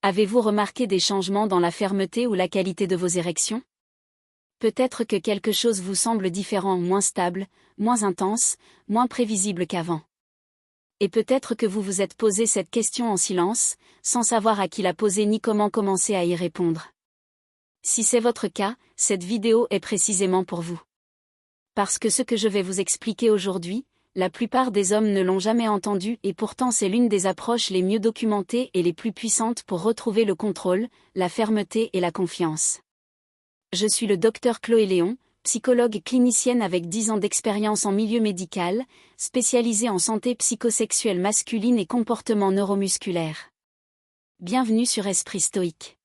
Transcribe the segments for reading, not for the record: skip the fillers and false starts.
Avez-vous remarqué des changements dans la fermeté ou la qualité de vos érections? Peut-être que quelque chose vous semble différent, moins stable, moins intense, moins prévisible qu'avant. Et peut-être que vous vous êtes posé cette question en silence, sans savoir à qui la poser ni comment commencer à y répondre. Si c'est votre cas, cette vidéo est précisément pour vous. Parce que ce que je vais vous expliquer aujourd'hui, la plupart des hommes ne l'ont jamais entendu et pourtant c'est l'une des approches les mieux documentées et les plus puissantes pour retrouver le contrôle, la fermeté et la confiance. Je suis le Dr Chloé Léon, psychologue clinicienne avec 10 ans d'expérience en milieu médical, spécialisée en santé psychosexuelle masculine et comportement neuromusculaire. Bienvenue sur Esprit Stoïque.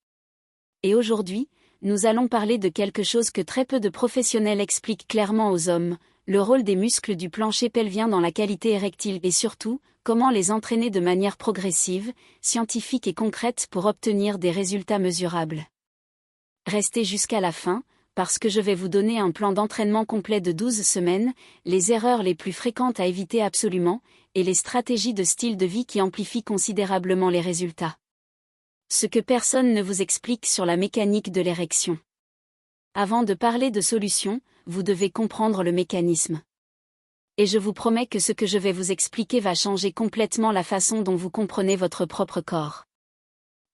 Et aujourd'hui, nous allons parler de quelque chose que très peu de professionnels expliquent clairement aux hommes, le rôle des muscles du plancher pelvien dans la qualité érectile et surtout, comment les entraîner de manière progressive, scientifique et concrète pour obtenir des résultats mesurables. Restez jusqu'à la fin, parce que je vais vous donner un plan d'entraînement complet de 12 semaines, les erreurs les plus fréquentes à éviter absolument, et les stratégies de style de vie qui amplifient considérablement les résultats. Ce que personne ne vous explique sur la mécanique de l'érection. Avant de parler de solutions, vous devez comprendre le mécanisme. Et je vous promets que ce que je vais vous expliquer va changer complètement la façon dont vous comprenez votre propre corps.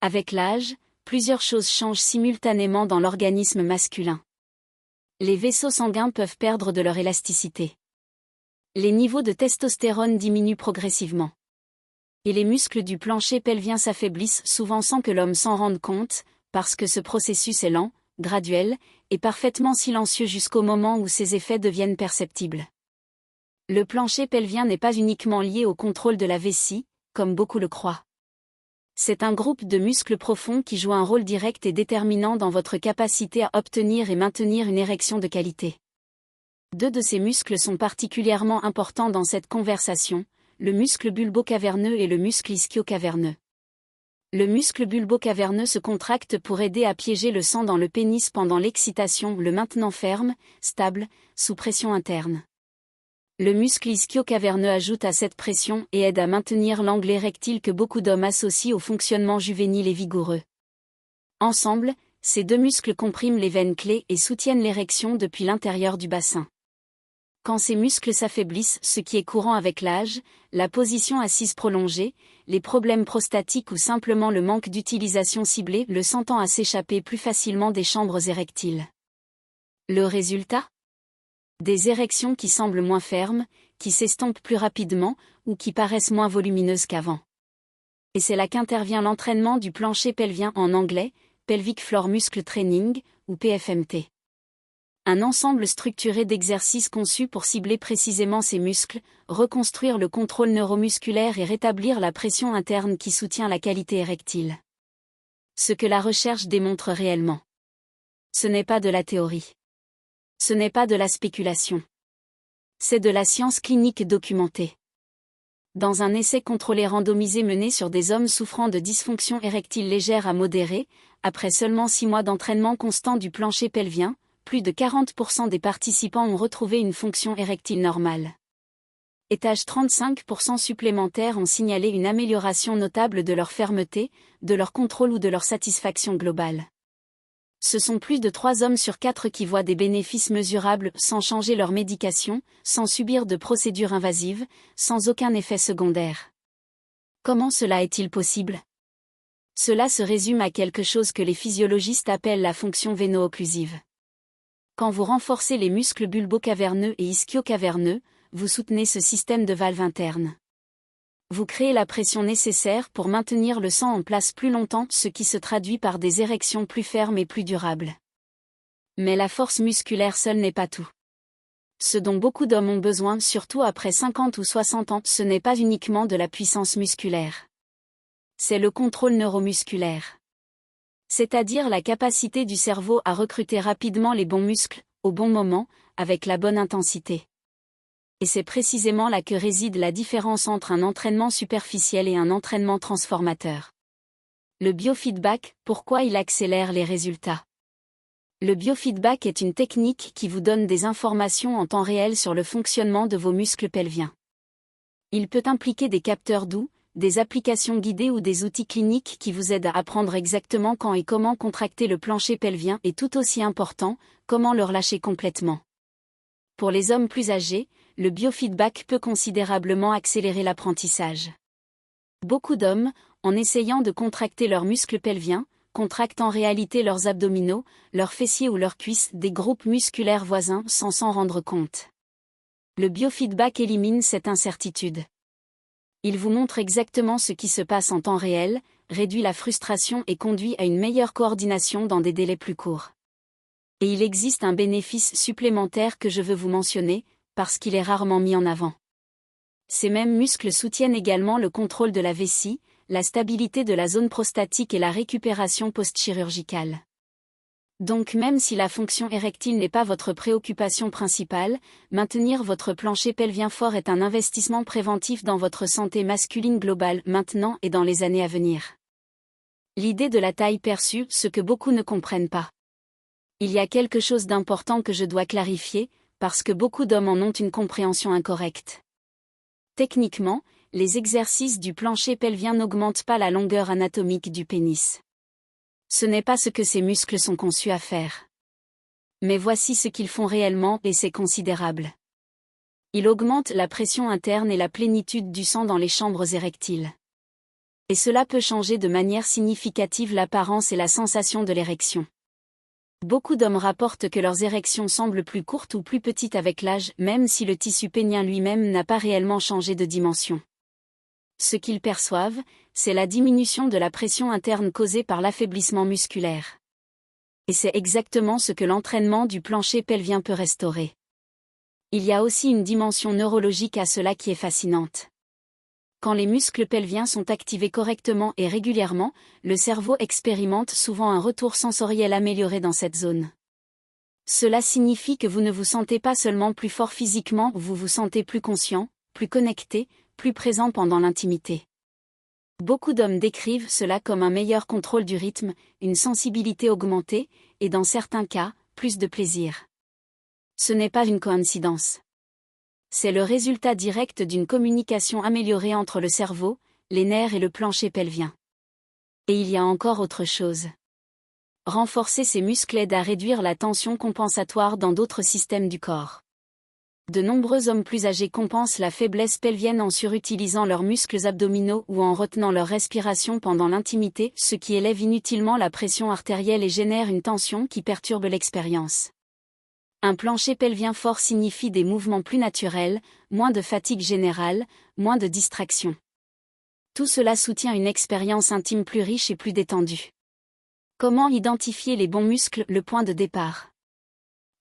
Avec l'âge, plusieurs choses changent simultanément dans l'organisme masculin. Les vaisseaux sanguins peuvent perdre de leur élasticité. Les niveaux de testostérone diminuent progressivement. Et les muscles du plancher pelvien s'affaiblissent souvent sans que l'homme s'en rende compte, parce que ce processus est lent, graduel, et parfaitement silencieux jusqu'au moment où ses effets deviennent perceptibles. Le plancher pelvien n'est pas uniquement lié au contrôle de la vessie, comme beaucoup le croient. C'est un groupe de muscles profonds qui joue un rôle direct et déterminant dans votre capacité à obtenir et maintenir une érection de qualité. Deux de ces muscles sont particulièrement importants dans cette conversation, le muscle bulbo-caverneux et le muscle ischio-caverneux. Le muscle bulbo-caverneux se contracte pour aider à piéger le sang dans le pénis pendant l'excitation, le maintenant ferme, stable, sous pression interne. Le muscle ischio-caverneux ajoute à cette pression et aide à maintenir l'angle érectile que beaucoup d'hommes associent au fonctionnement juvénile et vigoureux. Ensemble, ces deux muscles compriment les veines clés et soutiennent l'érection depuis l'intérieur du bassin. Quand ces muscles s'affaiblissent, ce qui est courant avec l'âge, la position assise prolongée, les problèmes prostatiques ou simplement le manque d'utilisation ciblée le sentant à s'échapper plus facilement des chambres érectiles. Le résultat ? Des érections qui semblent moins fermes, qui s'estompent plus rapidement, ou qui paraissent moins volumineuses qu'avant. Et c'est là qu'intervient l'entraînement du plancher pelvien en anglais, Pelvic Floor Muscle Training, ou PFMT. Un ensemble structuré d'exercices conçus pour cibler précisément ces muscles, reconstruire le contrôle neuromusculaire et rétablir la pression interne qui soutient la qualité érectile. Ce que la recherche démontre réellement. Ce n'est pas de la théorie. Ce n'est pas de la spéculation. C'est de la science clinique documentée. Dans un essai contrôlé randomisé mené sur des hommes souffrant de dysfonction érectile légère à modérée, après seulement 6 mois d'entraînement constant du plancher pelvien, plus de 40% des participants ont retrouvé une fonction érectile normale. Et 35% supplémentaires ont signalé une amélioration notable de leur fermeté, de leur contrôle ou de leur satisfaction globale. Ce sont plus de 3 hommes sur 4 qui voient des bénéfices mesurables sans changer leur médication, sans subir de procédures invasives, sans aucun effet secondaire. Comment cela est-il possible? Cela se résume à quelque chose que les physiologistes appellent la fonction véno-occlusive. Quand vous renforcez les muscles bulbo-caverneux et ischio-caverneux, vous soutenez ce système de valves internes. Vous créez la pression nécessaire pour maintenir le sang en place plus longtemps, ce qui se traduit par des érections plus fermes et plus durables. Mais la force musculaire seule n'est pas tout. Ce dont beaucoup d'hommes ont besoin, surtout après 50 ou 60 ans, ce n'est pas uniquement de la puissance musculaire. C'est le contrôle neuromusculaire. C'est-à-dire la capacité du cerveau à recruter rapidement les bons muscles, au bon moment, avec la bonne intensité. Et c'est précisément là que réside la différence entre un entraînement superficiel et un entraînement transformateur. Le biofeedback, pourquoi il accélère les résultats? Le biofeedback est une technique qui vous donne des informations en temps réel sur le fonctionnement de vos muscles pelviens. Il peut impliquer des capteurs doux, des applications guidées ou des outils cliniques qui vous aident à apprendre exactement quand et comment contracter le plancher pelvien est tout aussi important, comment le relâcher complètement. Pour les hommes plus âgés, le biofeedback peut considérablement accélérer l'apprentissage. Beaucoup d'hommes, en essayant de contracter leurs muscles pelviens, contractent en réalité leurs abdominaux, leurs fessiers ou leurs cuisses, des groupes musculaires voisins sans s'en rendre compte. Le biofeedback élimine cette incertitude. Il vous montre exactement ce qui se passe en temps réel, réduit la frustration et conduit à une meilleure coordination dans des délais plus courts. Et il existe un bénéfice supplémentaire que je veux vous mentionner, parce qu'il est rarement mis en avant. Ces mêmes muscles soutiennent également le contrôle de la vessie, la stabilité de la zone prostatique et la récupération post-chirurgicale. Donc même si la fonction érectile n'est pas votre préoccupation principale, maintenir votre plancher pelvien fort est un investissement préventif dans votre santé masculine globale maintenant et dans les années à venir. L'idée de la taille perçue, ce que beaucoup ne comprennent pas. Il y a quelque chose d'important que je dois clarifier, parce que beaucoup d'hommes en ont une compréhension incorrecte. Techniquement, les exercices du plancher pelvien n'augmentent pas la longueur anatomique du pénis. Ce n'est pas ce que ces muscles sont conçus à faire. Mais voici ce qu'ils font réellement et c'est considérable. Ils augmentent la pression interne et la plénitude du sang dans les chambres érectiles. Et cela peut changer de manière significative l'apparence et la sensation de l'érection. Beaucoup d'hommes rapportent que leurs érections semblent plus courtes ou plus petites avec l'âge, même si le tissu pénien lui-même n'a pas réellement changé de dimension. Ce qu'ils perçoivent, c'est la diminution de la pression interne causée par l'affaiblissement musculaire. Et c'est exactement ce que l'entraînement du plancher pelvien peut restaurer. Il y a aussi une dimension neurologique à cela qui est fascinante. Quand les muscles pelviens sont activés correctement et régulièrement, le cerveau expérimente souvent un retour sensoriel amélioré dans cette zone. Cela signifie que vous ne vous sentez pas seulement plus fort physiquement, vous vous sentez plus conscient, plus connecté, plus présent pendant l'intimité. Beaucoup d'hommes décrivent cela comme un meilleur contrôle du rythme, une sensibilité augmentée, et dans certains cas, plus de plaisir. Ce n'est pas une coïncidence. C'est le résultat direct d'une communication améliorée entre le cerveau, les nerfs et le plancher pelvien. Et il y a encore autre chose. Renforcer ces muscles aide à réduire la tension compensatoire dans d'autres systèmes du corps. De nombreux hommes plus âgés compensent la faiblesse pelvienne en surutilisant leurs muscles abdominaux ou en retenant leur respiration pendant l'intimité, ce qui élève inutilement la pression artérielle et génère une tension qui perturbe l'expérience. Un plancher pelvien fort signifie des mouvements plus naturels, moins de fatigue générale, moins de distraction. Tout cela soutient une expérience intime plus riche et plus détendue. Comment identifier les bons muscles, le point de départ.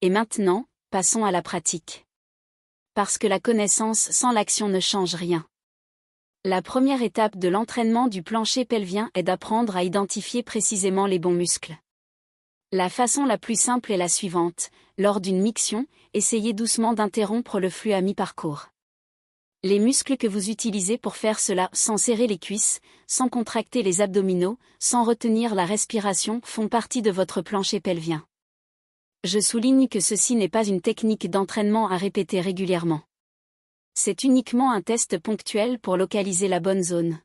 Et maintenant, passons à la pratique. Parce que la connaissance sans l'action ne change rien. La première étape de l'entraînement du plancher pelvien est d'apprendre à identifier précisément les bons muscles. La façon la plus simple est la suivante: lors d'une miction, essayez doucement d'interrompre le flux à mi-parcours. Les muscles que vous utilisez pour faire cela, sans serrer les cuisses, sans contracter les abdominaux, sans retenir la respiration, font partie de votre plancher pelvien. Je souligne que ceci n'est pas une technique d'entraînement à répéter régulièrement. C'est uniquement un test ponctuel pour localiser la bonne zone.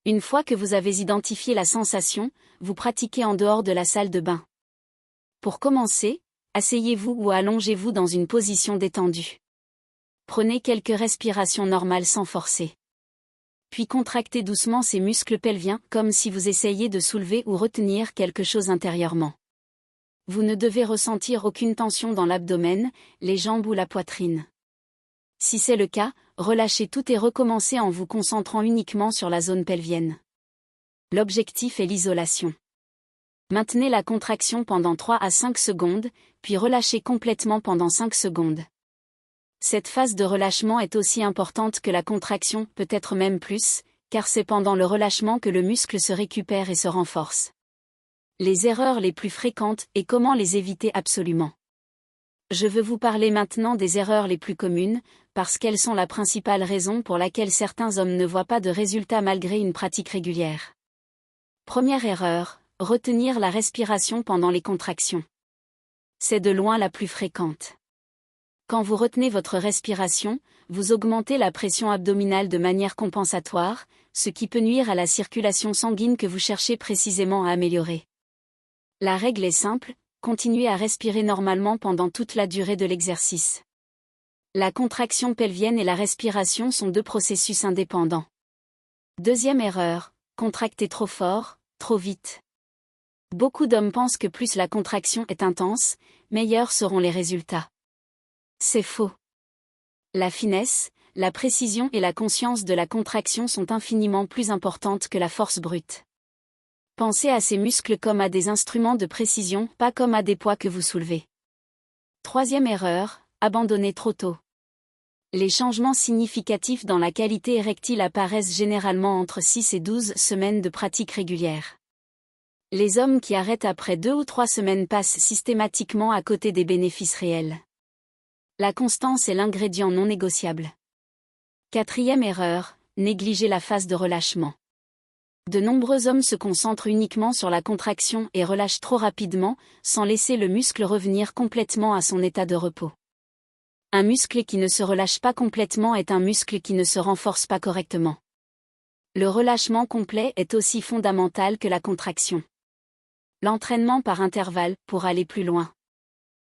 Une fois que vous avez identifié la sensation, vous pratiquez en dehors de la salle de bain. Pour commencer, asseyez-vous ou allongez-vous dans une position détendue. Prenez quelques respirations normales sans forcer. Puis contractez doucement ces muscles pelviens comme si vous essayiez de soulever ou retenir quelque chose intérieurement. Vous ne devez ressentir aucune tension dans l'abdomen, les jambes ou la poitrine. Si c'est le cas, relâchez tout et recommencez en vous concentrant uniquement sur la zone pelvienne. L'objectif est l'isolation. Maintenez la contraction pendant 3 à 5 secondes, puis relâchez complètement pendant 5 secondes. Cette phase de relâchement est aussi importante que la contraction, peut-être même plus, car c'est pendant le relâchement que le muscle se récupère et se renforce. Les erreurs les plus fréquentes et comment les éviter absolument. Je veux vous parler maintenant des erreurs les plus communes, parce qu'elles sont la principale raison pour laquelle certains hommes ne voient pas de résultats malgré une pratique régulière. Première erreur, retenir la respiration pendant les contractions. C'est de loin la plus fréquente. Quand vous retenez votre respiration, vous augmentez la pression abdominale de manière compensatoire, ce qui peut nuire à la circulation sanguine que vous cherchez précisément à améliorer. La règle est simple, continuez à respirer normalement pendant toute la durée de l'exercice. La contraction pelvienne et la respiration sont deux processus indépendants. Deuxième erreur, contracter trop fort, trop vite. Beaucoup d'hommes pensent que plus la contraction est intense, meilleurs seront les résultats. C'est faux. La finesse, la précision et la conscience de la contraction sont infiniment plus importantes que la force brute. Pensez à ces muscles comme à des instruments de précision, pas comme à des poids que vous soulevez. Troisième erreur, abandonner trop tôt. Les changements significatifs dans la qualité érectile apparaissent généralement entre 6 et 12 semaines de pratique régulière. Les hommes qui arrêtent après 2 ou 3 semaines passent systématiquement à côté des bénéfices réels. La constance est l'ingrédient non négociable. Quatrième erreur, négliger la phase de relâchement. De nombreux hommes se concentrent uniquement sur la contraction et relâchent trop rapidement, sans laisser le muscle revenir complètement à son état de repos. Un muscle qui ne se relâche pas complètement est un muscle qui ne se renforce pas correctement. Le relâchement complet est aussi fondamental que la contraction. L'entraînement par intervalle pour aller plus loin.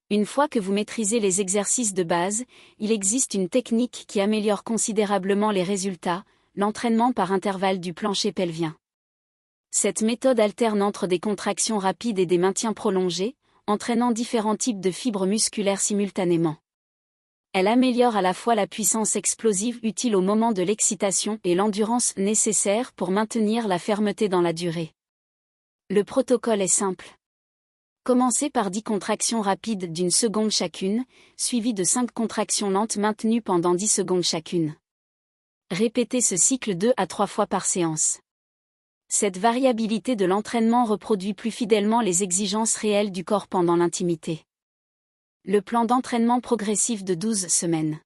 Une fois que vous maîtrisez les exercices de base, il existe une technique qui améliore considérablement les résultats, l'entraînement par intervalle du plancher pelvien. Cette méthode alterne entre des contractions rapides et des maintiens prolongés, entraînant différents types de fibres musculaires simultanément. Elle améliore à la fois la puissance explosive utile au moment de l'excitation et l'endurance nécessaire pour maintenir la fermeté dans la durée. Le protocole est simple. Commencez par 10 contractions rapides d'1 seconde chacune, suivies de 5 contractions lentes maintenues pendant 10 secondes chacune. Répétez ce cycle 2 à 3 fois par séance. Cette variabilité de l'entraînement reproduit plus fidèlement les exigences réelles du corps pendant l'intimité. Le plan d'entraînement progressif de 12 semaines.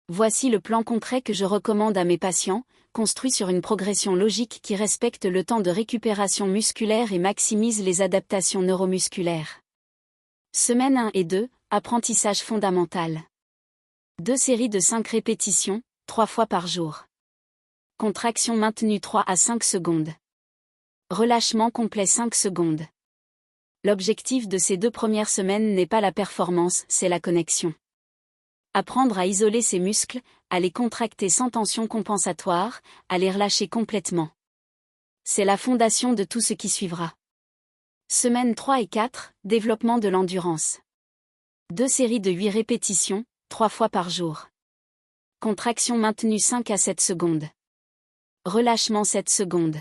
Voici le plan concret que je recommande à mes patients, construit sur une progression logique qui respecte le temps de récupération musculaire et maximise les adaptations neuromusculaires. Semaine 1 et 2, apprentissage fondamental. 2 séries de 5 répétitions, 3 fois par jour. Contraction maintenue 3 à 5 secondes. Relâchement complet 5 secondes. L'objectif de ces 2 premières semaines n'est pas la performance, c'est la connexion. Apprendre à isoler ses muscles, à les contracter sans tension compensatoire, à les relâcher complètement. C'est la fondation de tout ce qui suivra. Semaines 3 et 4, développement de l'endurance. 2 séries de 8 répétitions, 3 fois par jour. Contraction maintenue 5 à 7 secondes. Relâchement 7 secondes.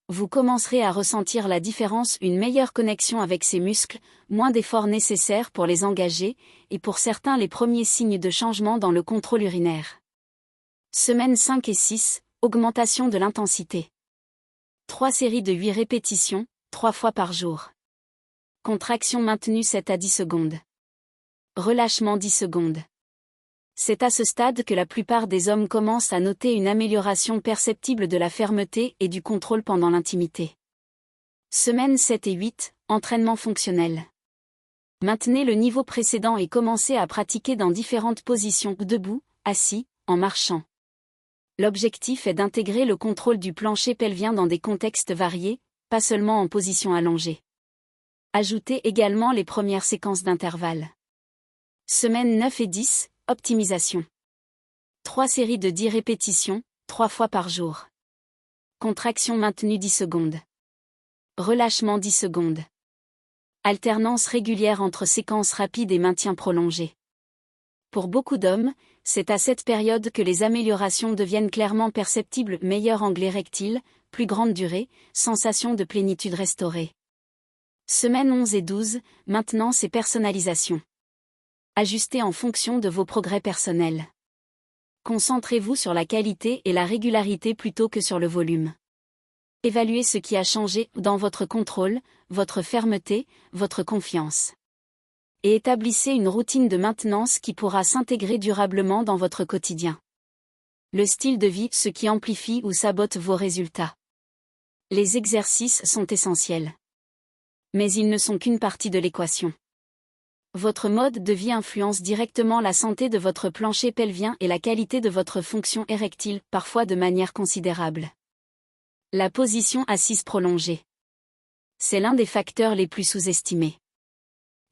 Vous commencerez à ressentir la différence, une meilleure connexion avec ces muscles, moins d'efforts nécessaires pour les engager, et pour certains les premiers signes de changement dans le contrôle urinaire. Semaines 5 et 6, augmentation de l'intensité. 3 séries de 8 répétitions, 3 fois par jour. Contraction maintenue 7 à 10 secondes. Relâchement 10 secondes. C'est à ce stade que la plupart des hommes commencent à noter une amélioration perceptible de la fermeté et du contrôle pendant l'intimité. Semaines 7 et 8, entraînement fonctionnel. Maintenez le niveau précédent et commencez à pratiquer dans différentes positions, debout, assis, en marchant. L'objectif est d'intégrer le contrôle du plancher pelvien dans des contextes variés, pas seulement en position allongée. Ajoutez également les premières séquences d'intervalles. Semaines 9 et 10, optimisation. 3 séries de 10 répétitions, 3 fois par jour. Contraction maintenue 10 secondes. Relâchement 10 secondes. Alternance régulière entre séquences rapides et maintien prolongé. Pour beaucoup d'hommes, c'est à cette période que les améliorations deviennent clairement perceptibles, meilleur angle érectile, plus grande durée, sensation de plénitude restaurée. Semaines 11 et 12, maintenance et personnalisation. Ajustez en fonction de vos progrès personnels. Concentrez-vous sur la qualité et la régularité plutôt que sur le volume. Évaluez ce qui a changé dans votre contrôle, votre fermeté, votre confiance. Et établissez une routine de maintenance qui pourra s'intégrer durablement dans votre quotidien. Le style de vie, ce qui amplifie ou sabote vos résultats. Les exercices sont essentiels. Mais ils ne sont qu'une partie de l'équation. Votre mode de vie influence directement la santé de votre plancher pelvien et la qualité de votre fonction érectile, parfois de manière considérable. La position assise prolongée. C'est l'un des facteurs les plus sous-estimés.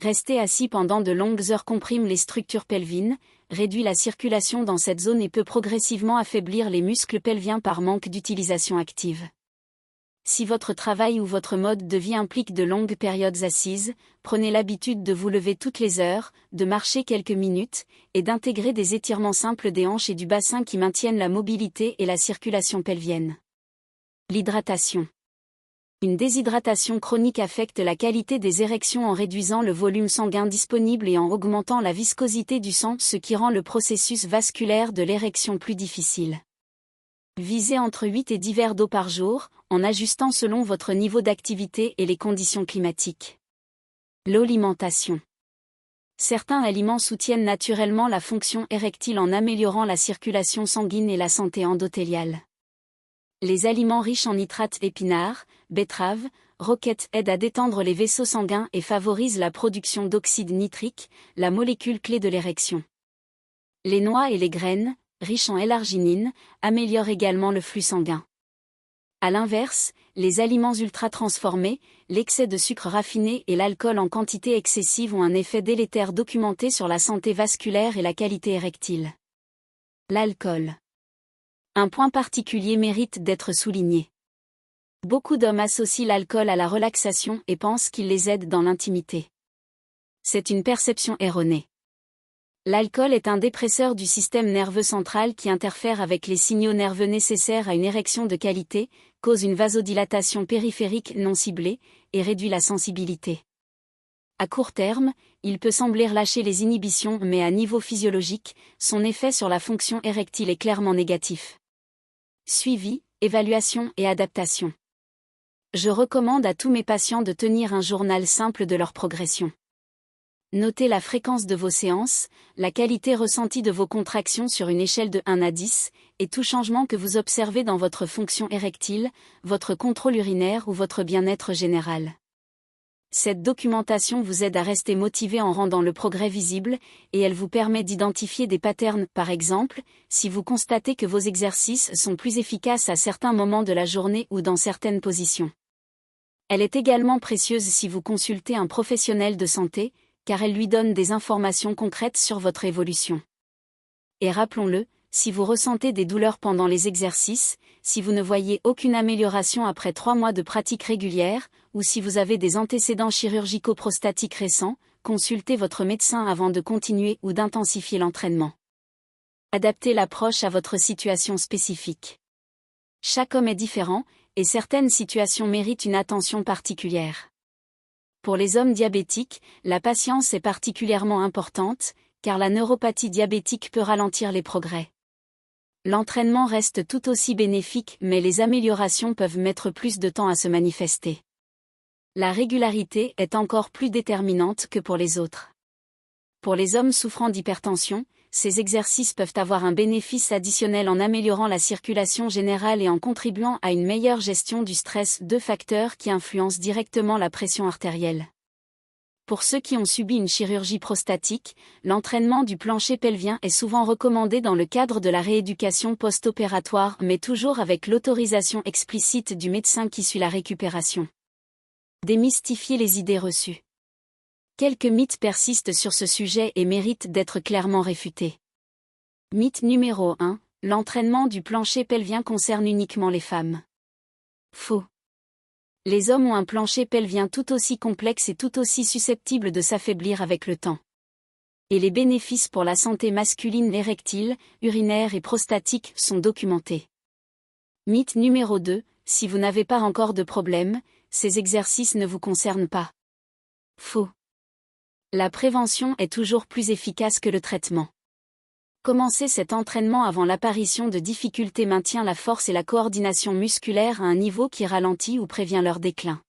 Rester assis pendant de longues heures comprime les structures pelvines, réduit la circulation dans cette zone et peut progressivement affaiblir les muscles pelviens par manque d'utilisation active. Si votre travail ou votre mode de vie implique de longues périodes assises, prenez l'habitude de vous lever toutes les heures, de marcher quelques minutes, et d'intégrer des étirements simples des hanches et du bassin qui maintiennent la mobilité et la circulation pelvienne. L'hydratation. Une déshydratation chronique affecte la qualité des érections en réduisant le volume sanguin disponible et en augmentant la viscosité du sang, ce qui rend le processus vasculaire de l'érection plus difficile. Visez entre 8 et 10 verres d'eau par jour, en ajustant selon votre niveau d'activité et les conditions climatiques. L'alimentation. Certains aliments soutiennent naturellement la fonction érectile en améliorant la circulation sanguine et la santé endothéliale. Les aliments riches en nitrates épinards, betteraves, roquettes aident à détendre les vaisseaux sanguins et favorisent la production d'oxyde nitrique, la molécule clé de l'érection. Les noix et les graines, riches en L-arginine, améliorent également le flux sanguin. À l'inverse, les aliments ultra-transformés, l'excès de sucre raffiné et l'alcool en quantité excessive ont un effet délétère documenté sur la santé vasculaire et la qualité érectile. L'alcool. Un point particulier mérite d'être souligné. Beaucoup d'hommes associent l'alcool à la relaxation et pensent qu'il les aide dans l'intimité. C'est une perception erronée. L'alcool est un dépresseur du système nerveux central qui interfère avec les signaux nerveux nécessaires à une érection de qualité, cause une vasodilatation périphérique non ciblée, et réduit la sensibilité. À court terme, il peut sembler lâcher les inhibitions mais à niveau physiologique, son effet sur la fonction érectile est clairement négatif. Suivi, évaluation et adaptation. Je recommande à tous mes patients de tenir un journal simple de leur progression. Notez la fréquence de vos séances, la qualité ressentie de vos contractions sur une échelle de 1 à 10, et tout changement que vous observez dans votre fonction érectile, votre contrôle urinaire ou votre bien-être général. Cette documentation vous aide à rester motivé en rendant le progrès visible, et elle vous permet d'identifier des patterns. Par exemple, si vous constatez que vos exercices sont plus efficaces à certains moments de la journée ou dans certaines positions. Elle est également précieuse si vous consultez un professionnel de santé, car elle lui donne des informations concrètes sur votre évolution. Et rappelons-le, si vous ressentez des douleurs pendant les exercices, si vous ne voyez aucune amélioration après 3 mois de pratique régulière, ou si vous avez des antécédents chirurgico-prostatiques récents, consultez votre médecin avant de continuer ou d'intensifier l'entraînement. Adaptez l'approche à votre situation spécifique. Chaque homme est différent, et certaines situations méritent une attention particulière. Pour les hommes diabétiques, la patience est particulièrement importante, car la neuropathie diabétique peut ralentir les progrès. L'entraînement reste tout aussi bénéfique mais les améliorations peuvent mettre plus de temps à se manifester. La régularité est encore plus déterminante que pour les autres. Pour les hommes souffrant d'hypertension, ces exercices peuvent avoir un bénéfice additionnel en améliorant la circulation générale et en contribuant à une meilleure gestion du stress, 2 facteurs qui influencent directement la pression artérielle. Pour ceux qui ont subi une chirurgie prostatique, l'entraînement du plancher pelvien est souvent recommandé dans le cadre de la rééducation post-opératoire mais toujours avec l'autorisation explicite du médecin qui suit la récupération. Démystifier les idées reçues. Quelques mythes persistent sur ce sujet et méritent d'être clairement réfutés. Mythe numéro 1, l'entraînement du plancher pelvien concerne uniquement les femmes. Faux. Les hommes ont un plancher pelvien tout aussi complexe et tout aussi susceptible de s'affaiblir avec le temps. Et les bénéfices pour la santé masculine érectile, urinaire et prostatique sont documentés. Mythe numéro 2, si vous n'avez pas encore de problème, ces exercices ne vous concernent pas. Faux. La prévention est toujours plus efficace que le traitement. Commencer cet entraînement avant l'apparition de difficultés maintient la force et la coordination musculaire à un niveau qui ralentit ou prévient leur déclin.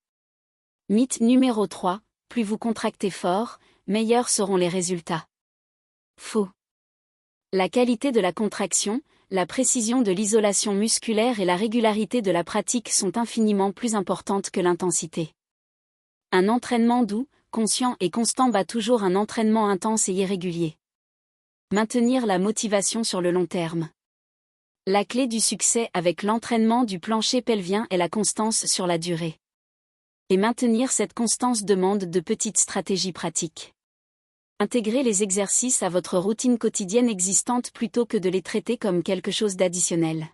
Mythe numéro 3, plus vous contractez fort, meilleurs seront les résultats. Faux. La qualité de la contraction, la précision de l'isolation musculaire et la régularité de la pratique sont infiniment plus importantes que l'intensité. Un entraînement doux, conscient et constant bat toujours un entraînement intense et irrégulier. Maintenir la motivation sur le long terme. La clé du succès avec l'entraînement du plancher pelvien est la constance sur la durée. Et maintenir cette constance demande de petites stratégies pratiques. Intégrez les exercices à votre routine quotidienne existante plutôt que de les traiter comme quelque chose d'additionnel.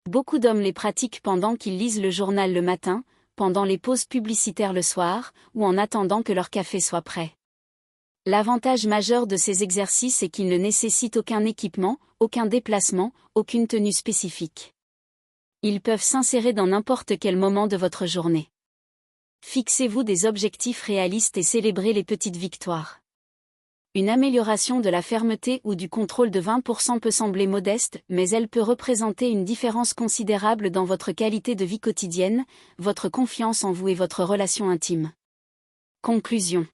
Beaucoup d'hommes les pratiquent pendant qu'ils lisent le journal le matin, pendant les pauses publicitaires le soir, ou en attendant que leur café soit prêt. L'avantage majeur de ces exercices est qu'ils ne nécessitent aucun équipement, aucun déplacement, aucune tenue spécifique. Ils peuvent s'insérer dans n'importe quel moment de votre journée. Fixez-vous des objectifs réalistes et célébrez les petites victoires. Une amélioration de la fermeté ou du contrôle de 20% peut sembler modeste, mais elle peut représenter une différence considérable dans votre qualité de vie quotidienne, votre confiance en vous et votre relation intime. Conclusion.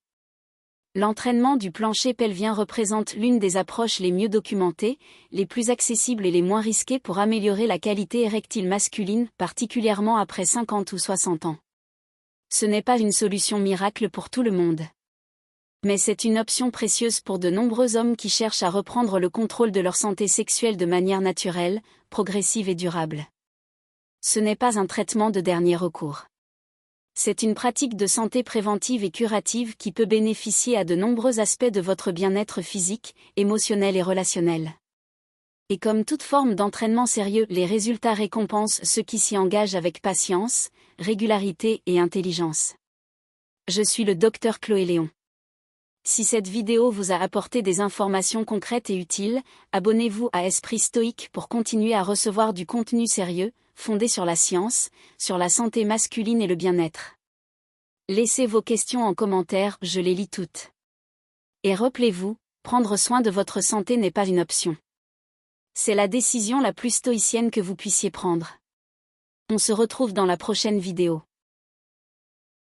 L'entraînement du plancher pelvien représente l'une des approches les mieux documentées, les plus accessibles et les moins risquées pour améliorer la qualité érectile masculine, particulièrement après 50 ou 60 ans. Ce n'est pas une solution miracle pour tout le monde. Mais c'est une option précieuse pour de nombreux hommes qui cherchent à reprendre le contrôle de leur santé sexuelle de manière naturelle, progressive et durable. Ce n'est pas un traitement de dernier recours. C'est une pratique de santé préventive et curative qui peut bénéficier à de nombreux aspects de votre bien-être physique, émotionnel et relationnel. Et comme toute forme d'entraînement sérieux, les résultats récompensent ceux qui s'y engagent avec patience, régularité et intelligence. Je suis le Dr Chloé Léon. Si cette vidéo vous a apporté des informations concrètes et utiles, abonnez-vous à Esprit Stoïque pour continuer à recevoir du contenu sérieux, fondé sur la science, sur la santé masculine et le bien-être. Laissez vos questions en commentaire, je les lis toutes. Et rappelez-vous, prendre soin de votre santé n'est pas une option. C'est la décision la plus stoïcienne que vous puissiez prendre. On se retrouve dans la prochaine vidéo.